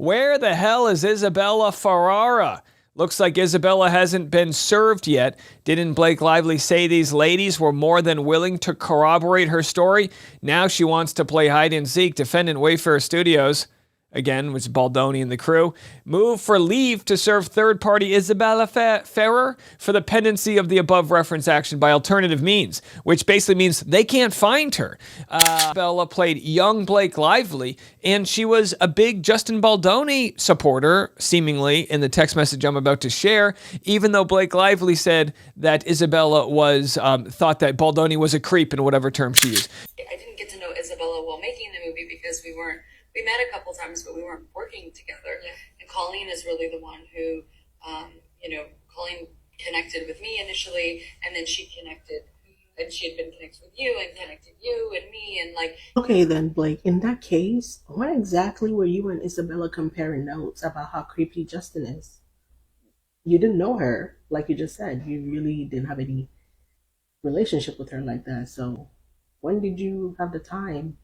Where the hell is Isabella Ferrara? Looks like Isabella hasn't been served yet. Didn't Blake Lively say these ladies were more than willing to corroborate her story? Now she wants to play hide and seek. Defendant Wayfair Studios, again, which is Baldoni and the crew, move for leave to serve third-party Isabella Ferrer for the pendency of the above-referenced action by alternative means, which basically means they can't find her. Isabella played young Blake Lively, and she was a big Justin Baldoni supporter, seemingly, in the text message I'm about to share, even though Blake Lively said that Isabella was thought that Baldoni was a creep in whatever term she used. I didn't get to know Isabella while making the movie because we met a couple times, but we weren't working together. Yeah. And Colleen is really the one who, Colleen connected with me initially, and then she connected, and she had been connected with you, and connected you and me, and like. Okay, then, Blake, in that case, what exactly were you and Isabella comparing notes about how creepy Justin is? You didn't know her, like you just said. You really didn't have any relationship with her like that. So when did you have the time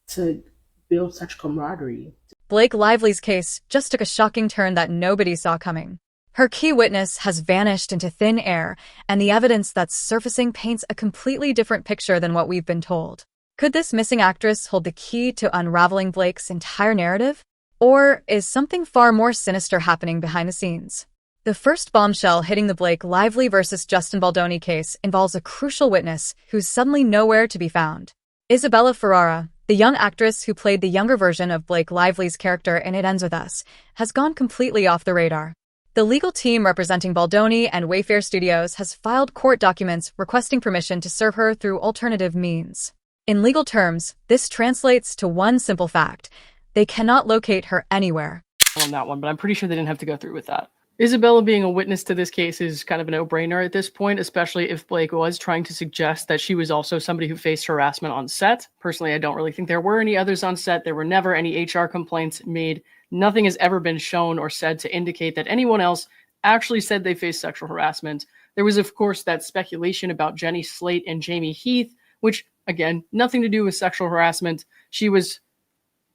to build such camaraderie? Blake Lively's case just took a shocking turn that nobody saw coming. Her key witness has vanished into thin air, and the evidence that's surfacing paints a completely different picture than what we've been told. Could this missing actress hold the key to unraveling Blake's entire narrative? Or is something far more sinister happening behind the scenes? The first bombshell hitting the Blake Lively versus Justin Baldoni case involves a crucial witness who's suddenly nowhere to be found. Isabella Ferrara, the young actress who played the younger version of Blake Lively's character in It Ends With Us, has gone completely off the radar. The legal team representing Baldoni and Wayfair Studios has filed court documents requesting permission to serve her through alternative means. In legal terms, this translates to one simple fact: they cannot locate her anywhere. On that one, but I'm pretty sure they didn't have to go through with that. Isabella being a witness to this case is kind of a no-brainer at this point, especially if Blake was trying to suggest that she was also somebody who faced harassment on set. Personally, I don't really think there were any others on set. There were never any HR complaints made. Nothing has ever been shown or said to indicate that anyone else actually said they faced sexual harassment. There was, of course, that speculation about Jenny Slate and Jamie Heath, which, again, nothing to do with sexual harassment. She was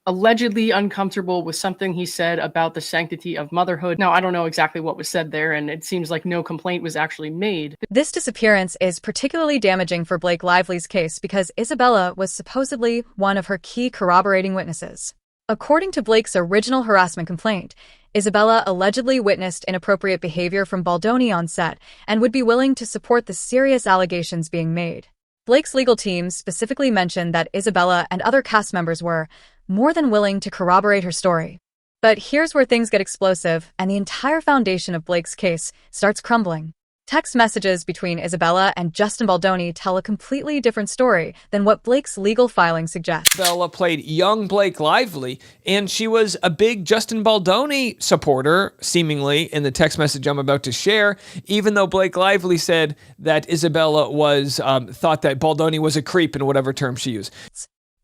allegedly uncomfortable with something he said about the sanctity of motherhood. Now, I don't know exactly what was said there, and it seems like no complaint was actually made. This disappearance is particularly damaging for Blake Lively's case because Isabella was supposedly one of her key corroborating witnesses. According to Blake's original harassment complaint, Isabella allegedly witnessed inappropriate behavior from Baldoni on set and would be willing to support the serious allegations being made. Blake's legal team specifically mentioned that Isabella and other cast members were more than willing to corroborate her story. But here's where things get explosive and the entire foundation of Blake's case starts crumbling. Text messages between Isabella and Justin Baldoni tell a completely different story than what Blake's legal filing suggests. Isabella played young Blake Lively, and she was a big Justin Baldoni supporter, seemingly, in the text message I'm about to share, even though Blake Lively said that Isabella was thought that Baldoni was a creep in whatever term she used.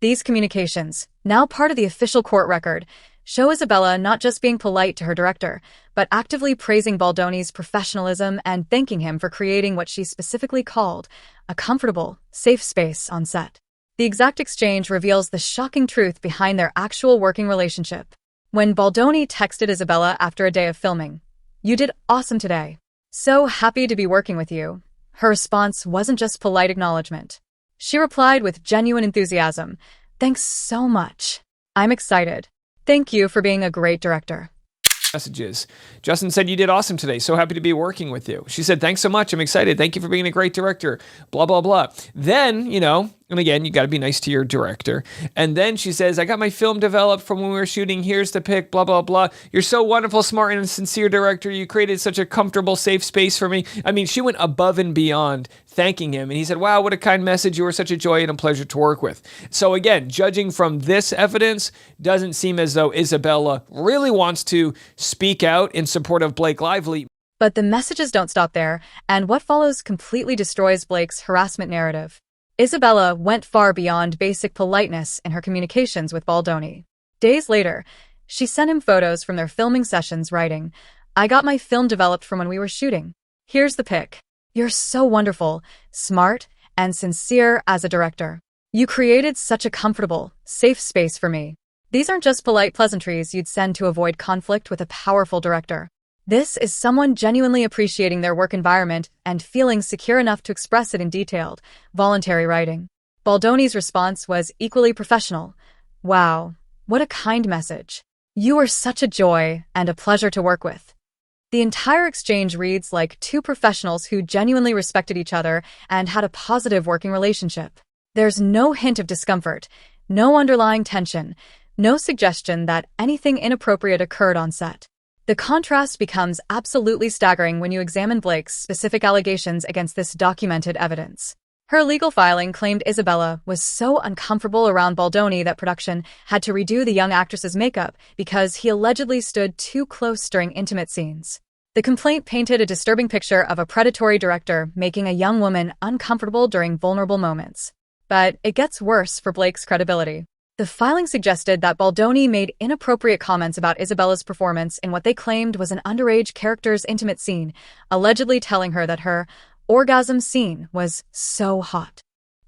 These communications, now part of the official court record, show Isabella not just being polite to her director, but actively praising Baldoni's professionalism and thanking him for creating what she specifically called a comfortable, safe space on set. The exact exchange reveals the shocking truth behind their actual working relationship. When Baldoni texted Isabella after a day of filming, "You did awesome today. So happy to be working with you," her response wasn't just polite acknowledgement. She replied with genuine enthusiasm, "Thanks so much. I'm excited. Thank you for being a great director." Messages. Justin said, "You did awesome today. So happy to be working with you." She said, "Thanks so much. I'm excited. Thank you for being a great director." Blah, blah, blah. Then, and again, you got to be nice to your director. And then she says, "I got my film developed from when we were shooting. Here's the pic, blah, blah, blah. You're so wonderful, smart, and sincere director. You created such a comfortable, safe space for me." I mean, she went above and beyond thanking him. And he said, "Wow, what a kind message. You were such a joy and a pleasure to work with." So again, judging from this evidence, doesn't seem as though Isabella really wants to speak out in support of Blake Lively. But the messages don't stop there, and what follows completely destroys Blake's harassment narrative. Isabella went far beyond basic politeness in her communications with Baldoni. Days later, she sent him photos from their filming sessions, writing, "I got my film developed from when we were shooting. Here's the pic. You're so wonderful, smart, and sincere as a director. You created such a comfortable, safe space for me." These aren't just polite pleasantries you'd send to avoid conflict with a powerful director. This is someone genuinely appreciating their work environment and feeling secure enough to express it in detailed, voluntary writing. Baldoni's response was equally professional. Wow, what a kind message. You are such a joy and a pleasure to work with. The entire exchange reads like two professionals who genuinely respected each other and had a positive working relationship. There's no hint of discomfort, no underlying tension, no suggestion that anything inappropriate occurred on set. The contrast becomes absolutely staggering when you examine Blake's specific allegations against this documented evidence. Her legal filing claimed Isabella was so uncomfortable around Baldoni that production had to redo the young actress's makeup because he allegedly stood too close during intimate scenes. The complaint painted a disturbing picture of a predatory director making a young woman uncomfortable during vulnerable moments. But it gets worse for Blake's credibility. The filing suggested that Baldoni made inappropriate comments about Isabella's performance in what they claimed was an underage character's intimate scene, allegedly telling her that her orgasm scene was so hot.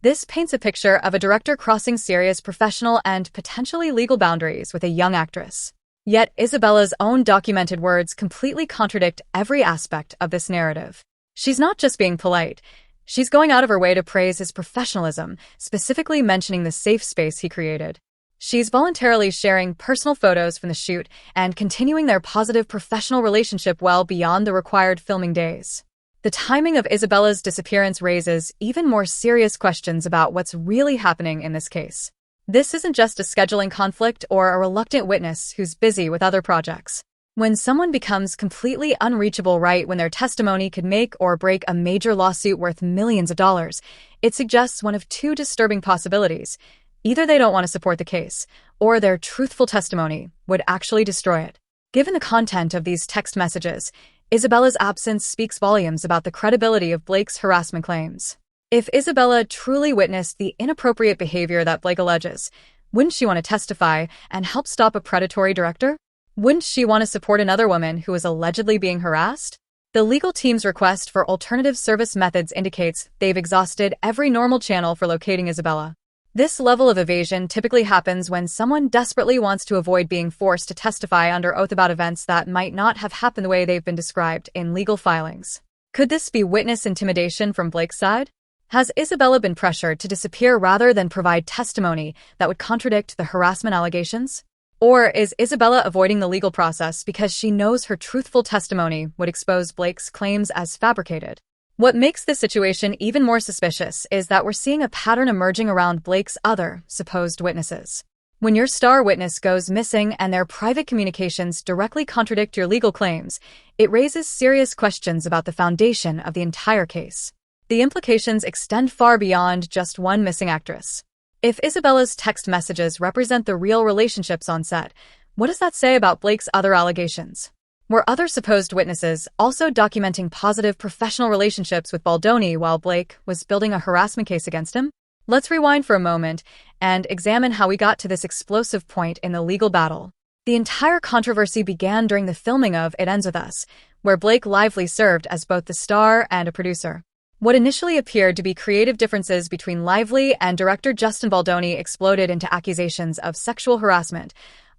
This paints a picture of a director crossing serious professional and potentially legal boundaries with a young actress. Yet Isabella's own documented words completely contradict every aspect of this narrative. She's not just being polite. She's going out of her way to praise his professionalism, specifically mentioning the safe space he created. She's voluntarily sharing personal photos from the shoot and continuing their positive professional relationship well beyond the required filming days. The timing of Isabella's disappearance raises even more serious questions about what's really happening in this case. This isn't just a scheduling conflict or a reluctant witness who's busy with other projects. When someone becomes completely unreachable right when their testimony could make or break a major lawsuit worth millions of dollars, it suggests one of two disturbing possibilities. Either they don't want to support the case, or their truthful testimony would actually destroy it. Given the content of these text messages, Isabella's absence speaks volumes about the credibility of Blake's harassment claims. If Isabella truly witnessed the inappropriate behavior that Blake alleges, wouldn't she want to testify and help stop a predatory director? Wouldn't she want to support another woman who is allegedly being harassed? The legal team's request for alternative service methods indicates they've exhausted every normal channel for locating Isabella. This level of evasion typically happens when someone desperately wants to avoid being forced to testify under oath about events that might not have happened the way they've been described in legal filings. Could this be witness intimidation from Blake's side? Has Isabella been pressured to disappear rather than provide testimony that would contradict the harassment allegations? Or is Isabella avoiding the legal process because she knows her truthful testimony would expose Blake's claims as fabricated? What makes this situation even more suspicious is that we're seeing a pattern emerging around Blake's other supposed witnesses. When your star witness goes missing and their private communications directly contradict your legal claims, it raises serious questions about the foundation of the entire case. The implications extend far beyond just one missing actress. If Isabella's text messages represent the real relationships on set, what does that say about Blake's other allegations? Were other supposed witnesses also documenting positive professional relationships with Baldoni while Blake was building a harassment case against him? Let's rewind for a moment and examine how we got to this explosive point in the legal battle. The entire controversy began during the filming of It Ends With Us, where Blake Lively served as both the star and a producer. What initially appeared to be creative differences between Lively and director Justin Baldoni exploded into accusations of sexual harassment,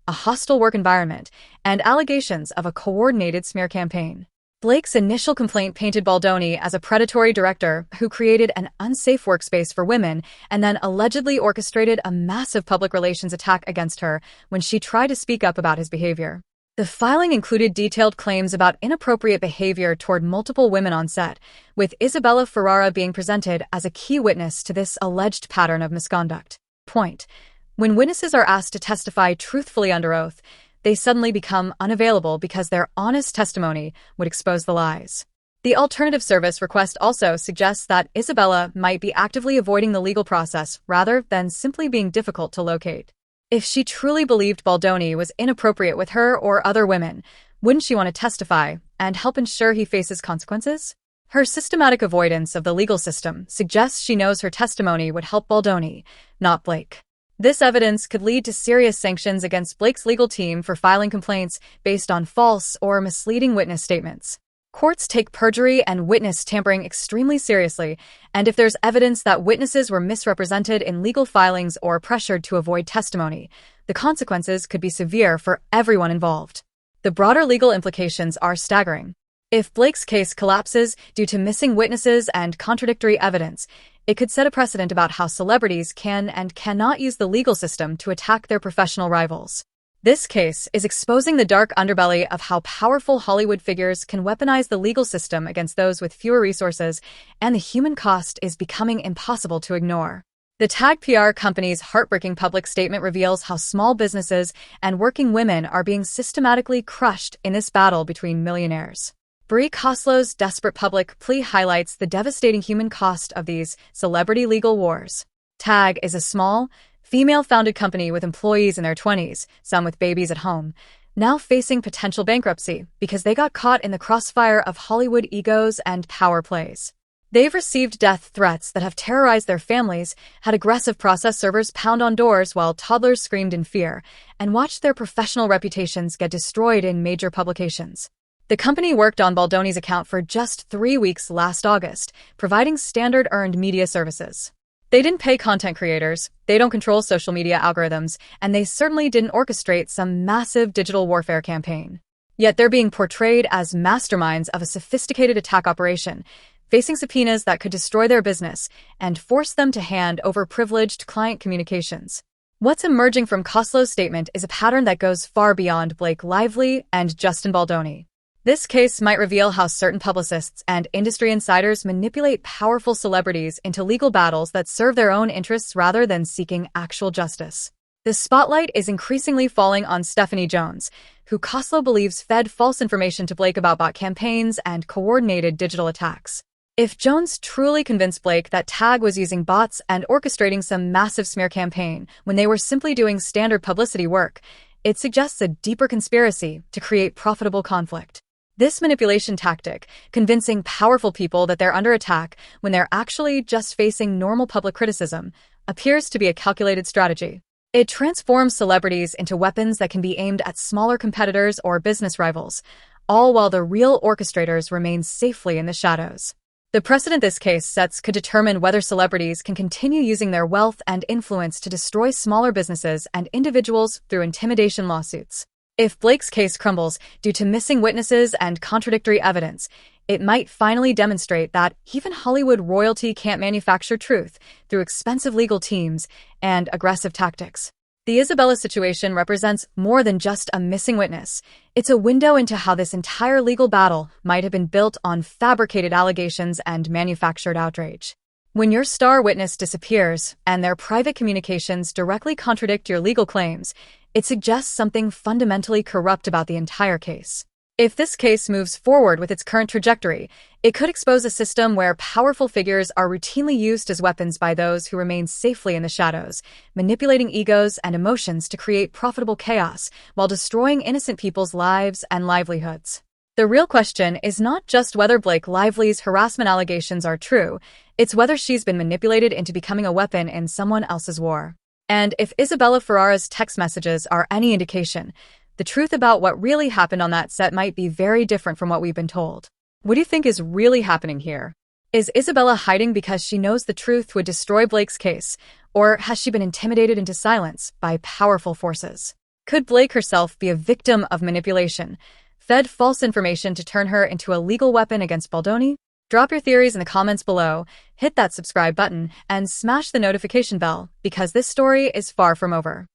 a hostile work environment, and allegations of a coordinated smear campaign. Blake's initial complaint painted Baldoni as a predatory director who created an unsafe workspace for women and then allegedly orchestrated a massive public relations attack against her when she tried to speak up about his behavior. The filing included detailed claims about inappropriate behavior toward multiple women on set, with Isabella Ferrara being presented as a key witness to this alleged pattern of misconduct. Point. When witnesses are asked to testify truthfully under oath, they suddenly become unavailable because their honest testimony would expose the lies. The alternative service request also suggests that Isabella might be actively avoiding the legal process rather than simply being difficult to locate. If she truly believed Baldoni was inappropriate with her or other women, wouldn't she want to testify and help ensure he faces consequences? Her systematic avoidance of the legal system suggests she knows her testimony would help Baldoni, not Blake. This evidence could lead to serious sanctions against Blake's legal team for filing complaints based on false or misleading witness statements. Courts take perjury and witness tampering extremely seriously, and if there's evidence that witnesses were misrepresented in legal filings or pressured to avoid testimony, the consequences could be severe for everyone involved. The broader legal implications are staggering. If Blake's case collapses due to missing witnesses and contradictory evidence, it could set a precedent about how celebrities can and cannot use the legal system to attack their professional rivals. This case is exposing the dark underbelly of how powerful Hollywood figures can weaponize the legal system against those with fewer resources, and the human cost is becoming impossible to ignore. The TAG PR company's heartbreaking public statement reveals how small businesses and working women are being systematically crushed in this battle between millionaires. Brie Koslow's desperate public plea highlights the devastating human cost of these celebrity legal wars. TAG is a small, female-founded company with employees in their 20s, some with babies at home, now facing potential bankruptcy because they got caught in the crossfire of Hollywood egos and power plays. They've received death threats that have terrorized their families, had aggressive process servers pound on doors while toddlers screamed in fear, and watched their professional reputations get destroyed in major publications. The company worked on Baldoni's account for just 3 weeks last August, providing standard earned media services. They didn't pay content creators, they don't control social media algorithms, and they certainly didn't orchestrate some massive digital warfare campaign. Yet they're being portrayed as masterminds of a sophisticated attack operation, facing subpoenas that could destroy their business and force them to hand over privileged client communications. What's emerging from Koslow's statement is a pattern that goes far beyond Blake Lively and Justin Baldoni. This case might reveal how certain publicists and industry insiders manipulate powerful celebrities into legal battles that serve their own interests rather than seeking actual justice. The spotlight is increasingly falling on Stephanie Jones, who Koslow believes fed false information to Blake about bot campaigns and coordinated digital attacks. If Jones truly convinced Blake that TAG was using bots and orchestrating some massive smear campaign when they were simply doing standard publicity work, it suggests a deeper conspiracy to create profitable conflict. This manipulation tactic, convincing powerful people that they're under attack when they're actually just facing normal public criticism, appears to be a calculated strategy. It transforms celebrities into weapons that can be aimed at smaller competitors or business rivals, all while the real orchestrators remain safely in the shadows. The precedent this case sets could determine whether celebrities can continue using their wealth and influence to destroy smaller businesses and individuals through intimidation lawsuits. If Blake's case crumbles due to missing witnesses and contradictory evidence, it might finally demonstrate that even Hollywood royalty can't manufacture truth through expensive legal teams and aggressive tactics. The Isabella situation represents more than just a missing witness. It's a window into how this entire legal battle might have been built on fabricated allegations and manufactured outrage. When your star witness disappears and their private communications directly contradict your legal claims, it suggests something fundamentally corrupt about the entire case. If this case moves forward with its current trajectory, it could expose a system where powerful figures are routinely used as weapons by those who remain safely in the shadows, manipulating egos and emotions to create profitable chaos while destroying innocent people's lives and livelihoods. The real question is not just whether Blake Lively's harassment allegations are true, it's whether she's been manipulated into becoming a weapon in someone else's war. And if Isabella Ferrara's text messages are any indication, the truth about what really happened on that set might be very different from what we've been told. What do you think is really happening here? Is Isabella hiding because she knows the truth would destroy Blake's case, or has she been intimidated into silence by powerful forces? Could Blake herself be a victim of manipulation, fed false information to turn her into a legal weapon against Baldoni? Drop your theories in the comments below, hit that subscribe button, and smash the notification bell, because this story is far from over.